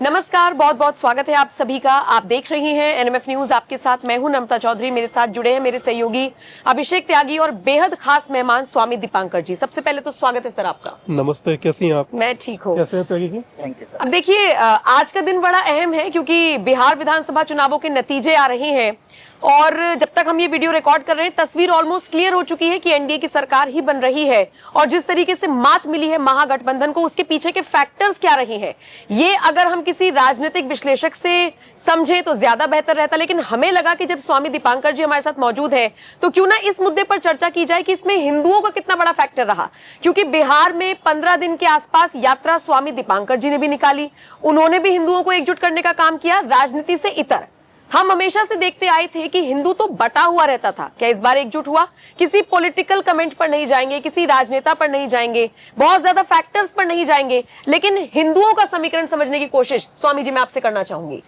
नमस्कार, बहुत बहुत स्वागत है आप सभी का। आप देख रहे हैं एनएमएफ न्यूज। आपके साथ मैं हूं नम्रता चौधरी। मेरे साथ जुड़े हैं मेरे सहयोगी अभिषेक त्यागी और बेहद खास मेहमान स्वामी दीपांकर जी। सबसे पहले तो स्वागत है सर आपका। नमस्ते, कैसी हैं आप? मैं ठीक हूँ। कैसे हैं Tyagi ji? Thank you sir. अब देखिए, आज का दिन बड़ा अहम है क्योंकि बिहार विधानसभा चुनावों के नतीजे आ रहे हैं और जब तक हम ये वीडियो रिकॉर्ड कर रहे हैं तस्वीर ऑलमोस्ट क्लियर हो चुकी है कि एनडीए की सरकार ही बन रही है। और जिस तरीके से मात मिली है महागठबंधन को, उसके पीछे के फैक्टर्स क्या रहे हैं, ये अगर हम किसी राजनीतिक विश्लेषक से समझें तो ज्यादा बेहतर रहता। लेकिन हमें लगा कि जब स्वामी दीपांकर जी हमारे साथ मौजूद है तो क्यों ना इस मुद्दे पर चर्चा की जाए कि इसमें हिंदुओं का कितना बड़ा फैक्टर रहा। क्योंकि बिहार में 15 दिन के आसपास यात्रा स्वामी दीपांकर जी ने भी निकाली। उन्होंने भी हिंदुओं को एकजुट करने का काम किया, राजनीति से इतर। हम हमेशा से देखते आए थे कि हिंदू तो बटा हुआ रहता था। क्या इस बार एकजुट हुआ? किसी पॉलिटिकल कमेंट पर नहीं जाएंगे, किसी राजनेता पर नहीं जाएंगे, बहुत ज्यादा फैक्टर्स पर नहीं जाएंगे, लेकिन हिंदुओं का समीकरण समझने की कोशिश स्वामी जी मैं आपसे करना चाहूंगी।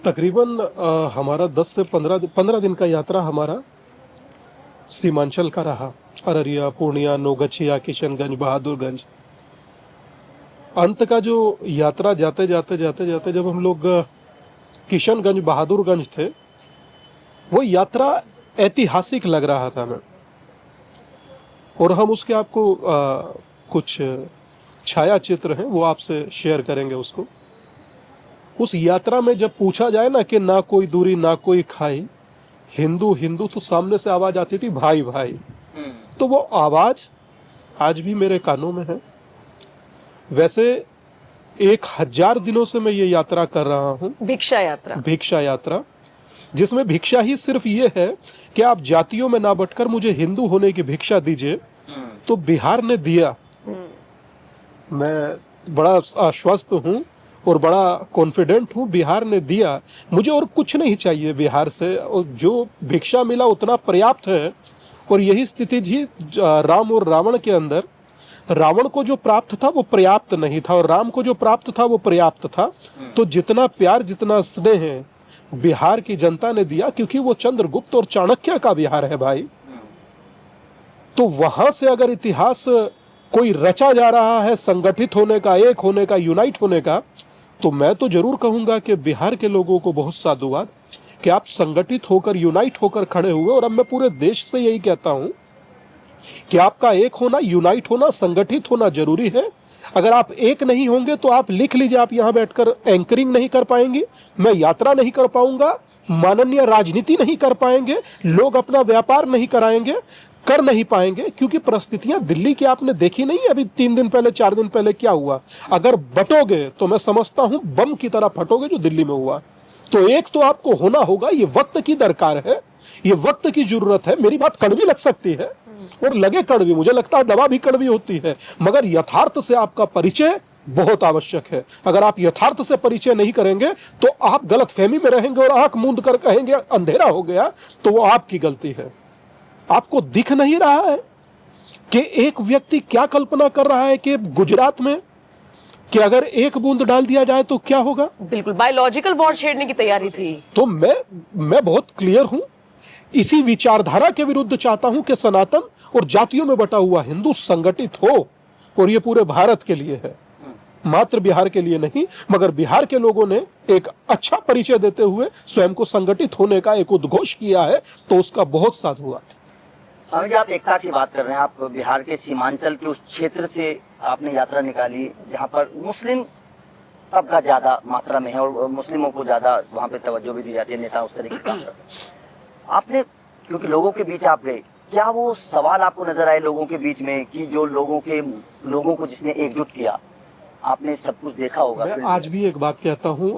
तकरीबन हमारा 10 से 15 दिन का यात्रा हमारा सीमांचल का रहा। अररिया, पूर्णिया, नौगछिया, किशनगंज, बहादुरगंज। अंत का जो यात्रा जाते जाते जब हम लोग किशनगंज, बहादुरगंज थे, वो यात्रा ऐतिहासिक लग रहा था हमें। और हम उसके आपको कुछ छाया चित्र हैं वो आपसे शेयर करेंगे उसको। उस यात्रा में जब पूछा जाए ना कि ना कोई दूरी ना कोई खाई, हिंदू हिंदू, तो सामने से आवाज आती थी भाई भाई। तो वो आवाज आज भी मेरे कानों में है। वैसे 1000 दिनों से मैं ये यात्रा कर रहा हूँ, भिक्षा यात्रा, जिसमें भिक्षा ही सिर्फ ये है कि आप जातियों में ना बटकर मुझे हिंदू होने की भिक्षा दीजिए। तो बिहार ने दिया। मैं बड़ा आश्वस्त हूँ और बड़ा कॉन्फिडेंट हूँ, बिहार ने दिया। मुझे और कुछ नहीं चाहिए बिहार से, और जो भिक्षा मिला उतना पर्याप्त है। और यही स्थिति थी राम और रावण के अंदर। रावण को जो प्राप्त था वो पर्याप्त नहीं था और राम को जो प्राप्त था वो पर्याप्त था। तो जितना प्यार, जितना स्नेह बिहार की जनता ने दिया, क्योंकि वो चंद्रगुप्त और चाणक्य का बिहार है भाई। तो वहां से अगर इतिहास कोई रचा जा रहा है संगठित होने का, एक होने का, यूनाइट होने का, तो मैं तो जरूर कहूंगा कि बिहार के लोगों को बहुत साधुवाद कि आप संगठित होकर, यूनाइट होकर खड़े हुए। और अब मैं पूरे देश से यही कहता हूं कि आपका एक होना, यूनाइट होना, संगठित होना जरूरी है। अगर आप एक नहीं होंगे तो आप लिख लीजिए, आप यहां बैठकर एंकरिंग नहीं कर पाएंगे, मैं यात्रा नहीं कर पाऊंगा, माननीय राजनीति नहीं कर पाएंगे, लोग अपना व्यापार नहीं कराएंगे, कर नहीं पाएंगे। क्योंकि परिस्थितियां दिल्ली की आपने देखी नहीं, अभी 3 दिन पहले, 4 दिन पहले क्या हुआ। अगर बटोगे तो मैं समझता हूं बम की तरह फटोगे, जो दिल्ली में हुआ। तो एक तो आपको होना होगा, ये वक्त की दरकार है, ये वक्त की जरूरत है। मेरी बात कड़वी लग सकती है और लगे कड़वी, मुझे लगता है दवा भी कड़वी होती है, मगर यथार्थ से आपका परिचय बहुत आवश्यक है। अगर आप यथार्थ से परिचय नहीं करेंगे तो आप गलतफहमी में रहेंगे और आंख मूंद कर कहेंगे अंधेरा हो गया, तो वो आपकी गलती है। आपको दिख नहीं रहा है कि एक व्यक्ति क्या कल्पना कर रहा है कि गुजरात में कि अगर एक बूंद डाल दिया जाए तो क्या होगा। बिल्कुल बायोलॉजिकल वॉर छेड़ने की तैयारी थी। तो मैं बहुत क्लियर हूं, इसी विचारधारा के विरुद्ध चाहता हूं कि सनातन और जातियों में बटा हुआ हिंदू संगठित हो। और ये पूरे भारत के लिए है, मात्र बिहार के लिए नहीं। मगर बिहार के लोगों ने एक अच्छा परिचय देते हुए स्वयं को संगठित होने का एक उद्घोष किया है, तो उसका बहुत साधुवाद। स्वामी जी, आप एकता की बात कर रहे हैं। आप बिहार के सीमांचल के उस क्षेत्र से आपने यात्रा निकाली जहां पर मुस्लिम तबका ज्यादा मात्रा में है और मुस्लिमों को ज्यादा वहां पे तवज्जो भी दी जाती है, नेता उस तरीके का। आपने, क्योंकि लोगों के बीच आप गए, क्या वो सवाल आपको नजर आए लोगों के बीच में कि जो लोगों को जिसने एकजुट किया, आपने सब कुछ देखा होगा। मैं आज भी एक बात कहता हूँ,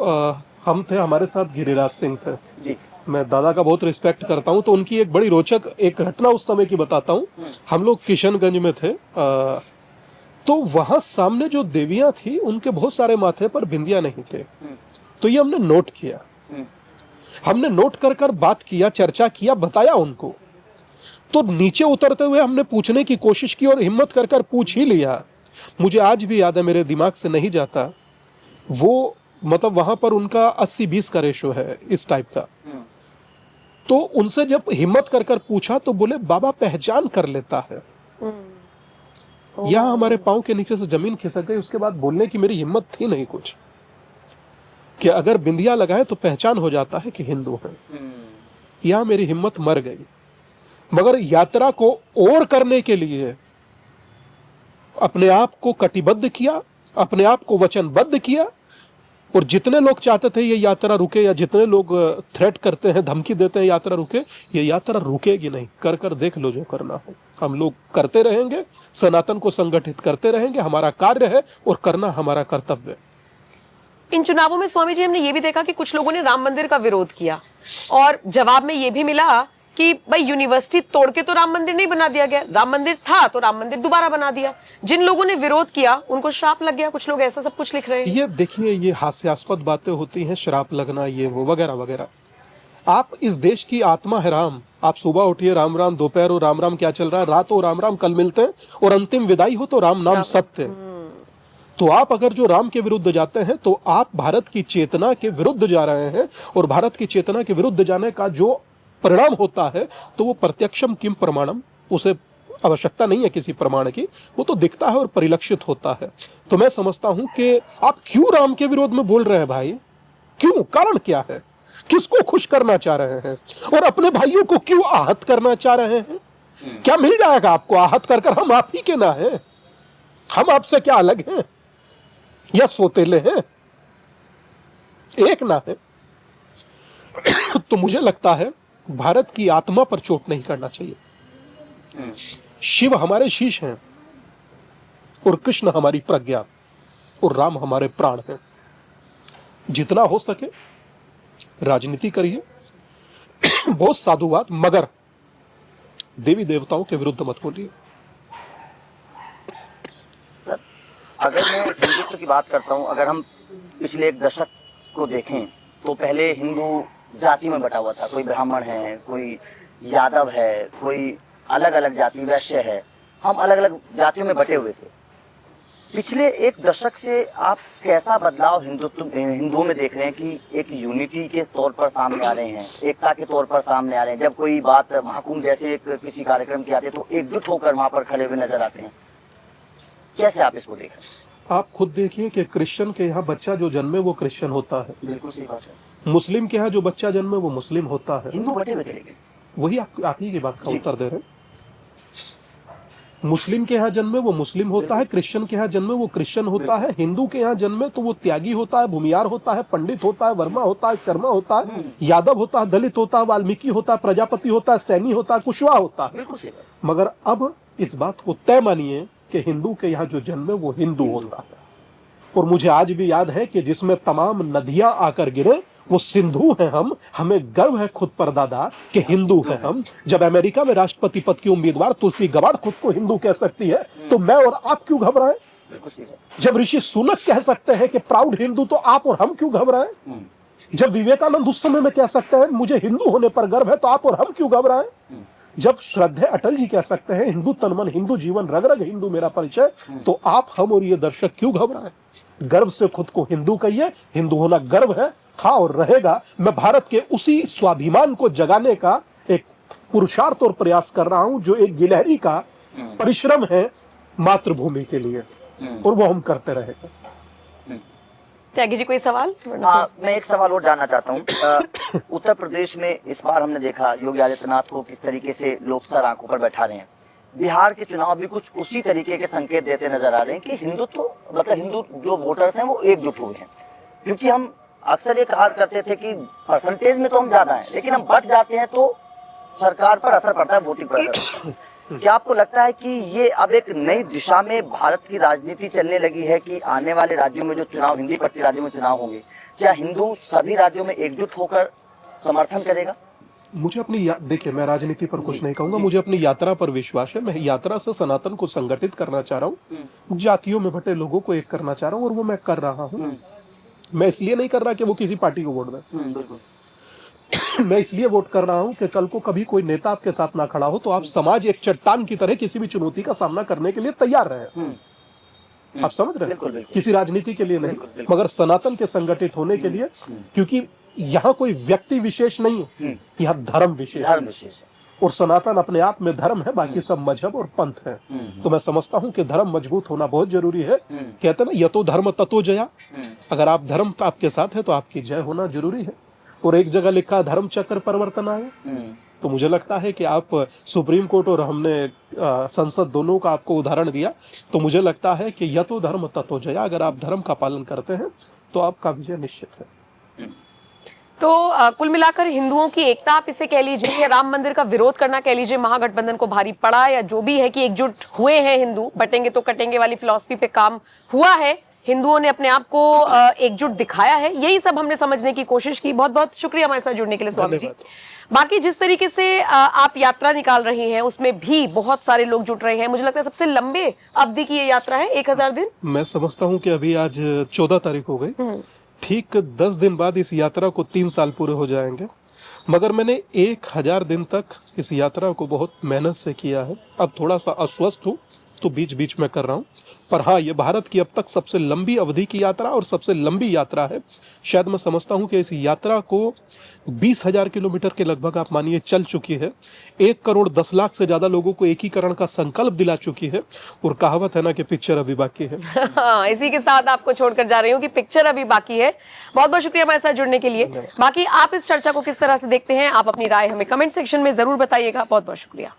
हम थे, हमारे साथ गिरिराज सिंह थे जी। मैं दादा का बहुत रिस्पेक्ट करता हूँ, तो उनकी एक बड़ी रोचक एक घटना उस समय की बताता हूँ। हम लोग किशनगंज में थे, तो वहां सामने जो देवियां थी उनके बहुत सारे माथे पर बिंदिया नहीं थे। तो ये हमने नोट किया, हमने नोट कर बात किया, चर्चा किया, बताया उनको। तो नीचे उतरते हुए हमने पूछने की कोशिश की और हिम्मत कर पूछ ही लिया। मुझे आज भी याद है, मेरे दिमाग से नहीं जाता वो, मतलब वहां पर उनका 80-20 का रेशो है इस टाइप का। तो उनसे जब हिम्मत कर पूछा तो बोले बाबा पहचान कर लेता है। यहाँ हमारे पाँव के नीचे से जमीन खिसक गई। उसके बाद बोलने की मेरी हिम्मत थी नहीं कुछ, कि अगर बिंदिया लगाए तो पहचान हो जाता है कि हिंदू हैं। यहाँ मेरी हिम्मत मर गई। मगर यात्रा को और करने के लिए अपने आप को कटिबद्ध किया, अपने आप को वचनबद्ध किया। और जितने लोग चाहते थे ये यात्रा रुके, या जितने लोग थ्रेट करते हैं, धमकी देते हैं यात्रा रुके, ये यात्रा रुकेगी नहीं। कर कर देख लो जो करना हो। हम लोग करते रहेंगे, सनातन को संगठित करते रहेंगे, हमारा कार्य है और करना हमारा कर्तव्य है। इन चुनावों में स्वामी जी हमने ये भी देखा कि कुछ लोगों ने राम मंदिर का विरोध किया और जवाब में ये भी मिला कि भाई यूनिवर्सिटी तोड़ के तो राम मंदिर नहीं बना दिया गया, राम मंदिर था तो राम मंदिर दोबारा बना दिया। जिन लोगों ने विरोध किया उनको श्राप लग गया। कुछ लोग ऐसा सब कुछ लिख रहे हैं। ये देखिए, ये हास्यास्पद बातें होती हैं, श्राप लगना, ये वो वगैरह वगैरह। आप इस देश की आत्मा है राम। आप सुबह उठिए राम राम, दोपहर हो राम राम, क्या चल रहा है, रात हो राम राम, कल मिलते हैं, और अंतिम विदाई हो तो राम नाम सत्य। तो आप अगर जो राम के विरुद्ध जाते हैं तो आप भारत की चेतना के विरुद्ध जा रहे हैं, और भारत की चेतना के विरुद्ध जाने का जो परिणाम होता है तो वो प्रत्यक्षम किम प्रमाणम, उसे आवश्यकता नहीं है किसी प्रमाण की, वो तो दिखता है और परिलक्षित होता है। तो मैं समझता हूं कि आप क्यों राम के विरोध में बोल रहे हैं भाई? क्यों? कारण क्या है? किसको खुश करना चाह रहे हैं? और अपने भाइयों को क्यों आहत करना चाह रहे हैं? क्या मिल जाएगा आपको आहत कर कर? हम आप ही के ना हैं? हम आपसे क्या अलग हैं या सोतेले हैं? एक ना है। तो मुझे लगता है भारत की आत्मा पर चोट नहीं करना चाहिए। शिव हमारे शीश हैं, और कृष्ण हमारी प्रज्ञा, और राम हमारे प्राण हैं। जितना हो सके राजनीति करिए, बहुत साधुवाद, मगर देवी देवताओं के विरुद्ध मत बोलिए। सर, अगर मैं हिंदुत्व की बात करता हूं, अगर हम पिछले एक दशक को देखें तो पहले हिंदू जाति में बटा हुआ था। कोई ब्राह्मण है, कोई यादव है, कोई अलग अलग जाति, वैश्य है, हम अलग अलग जातियों में बटे हुए थे। पिछले एक दशक से आप कैसा बदलाव हिंदुओं में देख रहे हैं कि एक यूनिटी के तौर पर सामने आ रहे हैं, एकता के तौर पर सामने आ रहे हैं? जब कोई बात महाकुंभ जैसे किसी कार्यक्रम की आती है तो एकजुट होकर वहां पर खड़े हुए नजर आते हैं। कैसे आप इसको देख रहे हैं? आप खुद देखिए कि क्रिश्चियन के यहाँ बच्चा जो जन्मे वो क्रिश्चियन होता है, बिल्कुल सही बात है। मुस्लिम के यहाँ जो बच्चा जन्मे वो मुस्लिम होता है। हिंदू बटे हुए थे, लेकिन वही आप ही की बात का उत्तर दे रहे हैं। मुस्लिम के यहाँ जन्मे वो मुस्लिम होता है, क्रिश्चियन के यहाँ जन्मे वो क्रिश्चियन होता है, हिंदू के यहाँ जन्मे तो वो त्यागी होता है, भूमियार होता है, पंडित होता है, वर्मा होता है, शर्मा होता है, यादव होता है, दलित होता है, वाल्मीकि होता है, प्रजापति होता है, सैनी होता है, कुशवाहा होता है। बिल्कुल सही बात। मगर अब इस बात को तय मानिए कि हिंदू के यहाँ जो जन्मे वो हिंदू होता है। और मुझे आज भी याद है कि जिसमें तमाम नदियां आकर गिरे वो सिंधु हैं हम। हमें गर्व है खुद पर दादा कि हिंदू हैं हम। जब अमेरिका में राष्ट्रपति पद की उम्मीदवार तुलसी गबार्ड खुद को हिंदू कह सकती है तो मैं और आप क्यों घबराएं? जब ऋषि सुनक कह सकते हैं कि प्राउड हिंदू तो आप और हम क्यों घबराएं? जब विवेकानंद उस समय में कह सकते हैं मुझे हिंदू होने पर गर्व है तो आप और हम क्यों घबराएं? जब श्रद्धेय अटल जी कह सकते हैं हिंदू तन मन, हिंदू जीवन, रग रग हिंदू मेरा परिचय, तो आप, हम और ये दर्शक क्यों घबराएं? गर्व से खुद को हिंदू कहिए। हिंदू होना गर्व है, था और रहेगा। मैं भारत के उसी स्वाभिमान को जगाने का एक पुरुषार्थ और प्रयास कर रहा हूं जो एक गिलहरी का परिश्रम है मातृभूमि के लिए, और वो हम करते रहेंगे। त्यागी जी कोई सवाल? मैं एक सवाल और जानना चाहता हूँ। उत्तर प्रदेश में इस बार हमने देखा योगी आदित्यनाथ को किस तरीके से लोग सर आंखों पर बैठा रहे हैं। बिहार के चुनाव भी कुछ उसी तरीके के संकेत देते नजर आ रहे हैं कि हिंदुत्व मतलब हिंदू जो वोटर्स हैं वो एकजुट हुए हैं। क्योंकि हम अक्सर ये कहा करते थे कि परसेंटेज में तो हम ज्यादा हैं, लेकिन हम बट जाते हैं तो सरकार पर असर पड़ता है, वोटिंग पर असर पड़ता है। क्या आपको लगता है कि ये अब एक नई दिशा में भारत की राजनीति चलने लगी है कि आने वाले राज्यों में जो चुनाव, हिंदी पट्टी राज्यों में चुनाव होंगे, क्या हिंदू सभी राज्यों में एकजुट होकर समर्थन करेगा? मुझे अपनी देखिए, मैं राजनीति पर कुछ नहीं कहूंगा, मुझे अपनी यात्रा पर विश्वास है। मैं यात्रा से सनातन को संगठित करना चाह रहा हूँ, जातियों में बटे लोगों को एक करना चाह रहा हूँ, और वो मैं कर रहा हूँ। मैं इसलिए नहीं कर रहा कि वो किसी पार्टी को वोट दें। मैं इसलिए वोट कर रहा हूं कि कल को कभी कोई नेता आपके साथ ना खड़ा हो तो आप समाज एक चट्टान की तरह किसी भी चुनौती का सामना करने के लिए तैयार रहे। आप समझ रहे हैं? किसी राजनीति के लिए नहीं, मगर सनातन के संगठित होने के लिए। क्योंकि यहाँ कोई व्यक्ति विशेष नहीं है, यहाँ धर्म विशेष है। और सनातन अपने आप में धर्म है, बाकी सब मजहब और पंथ है। तो मैं समझता हूँ कि धर्म मजबूत होना बहुत जरूरी है। कहते हैं ना, यतो धर्म ततो जया। अगर आप धर्म आपके साथ है तो आपकी जय होना जरूरी है। और एक जगह लिखा धर्म चक्र परिवर्तन आया। तो मुझे लगता है कि आप सुप्रीम कोर्ट और हमने संसद दोनों का आपको उदाहरण दिया, तो मुझे लगता है कि यतो धर्म ततो जया। अगर आप धर्म का पालन करते हैं तो आपका विजय निश्चित है। तो कुल मिलाकर हिंदुओं की एकता आप इसे कह लीजिए, या राम मंदिर का विरोध करना कह लीजिए, महागठबंधन को भारी पड़ा, या जो भी है कि एकजुट हुए हैं हिंदू, बटेंगे तो कटेंगे वाली फिलॉसफी पे काम हुआ है, हिंदुओं ने अपने आप को एकजुट दिखाया है, यही सब हमने समझने की कोशिश की। बहुत बहुत शुक्रिया हमारे साथ जुड़ने के लिए स्वामी जी। बाकी जिस तरीके से आप यात्रा निकाल रही हैं उसमें भी बहुत सारे लोग जुट रहे हैं। मुझे लगता है सबसे लंबे अवधि की ये यात्रा है, 1000 दिन। मैं समझता हूँ कि अभी आज 14 तारीख हो गई, ठीक 10 दिन बाद इस यात्रा को 3 साल पूरे हो जाएंगे। मगर मैंने 1000 दिन तक इस यात्रा को बहुत मेहनत से किया है। अब थोड़ा सा अस्वस्थ हूँ तो बीच बीच में कर रहा हूँ, पर हाँ, ये भारत की अब तक सबसे लंबी अवधि की यात्रा और सबसे लंबी यात्रा है। शायद मैं समझता हूँ कि इस यात्रा को 20,000 किलोमीटर के लगभग आप मानिए चल चुकी है। 1 करोड़ 10 लाख से ज्यादा लोगों को एकीकरण का संकल्प दिला चुकी है। और कहावत है ना कि पिक्चर अभी बाकी है। हाँ, इसी के साथ आपको छोड़कर जा रही हूँ कि पिक्चर अभी बाकी है। बहुत बहुत शुक्रिया हमारे साथ जुड़ने के लिए। बाकी आप इस चर्चा को किस तरह से देखते हैं, आप अपनी राय हमें कमेंट सेक्शन में जरूर बताइएगा। बहुत बहुत शुक्रिया।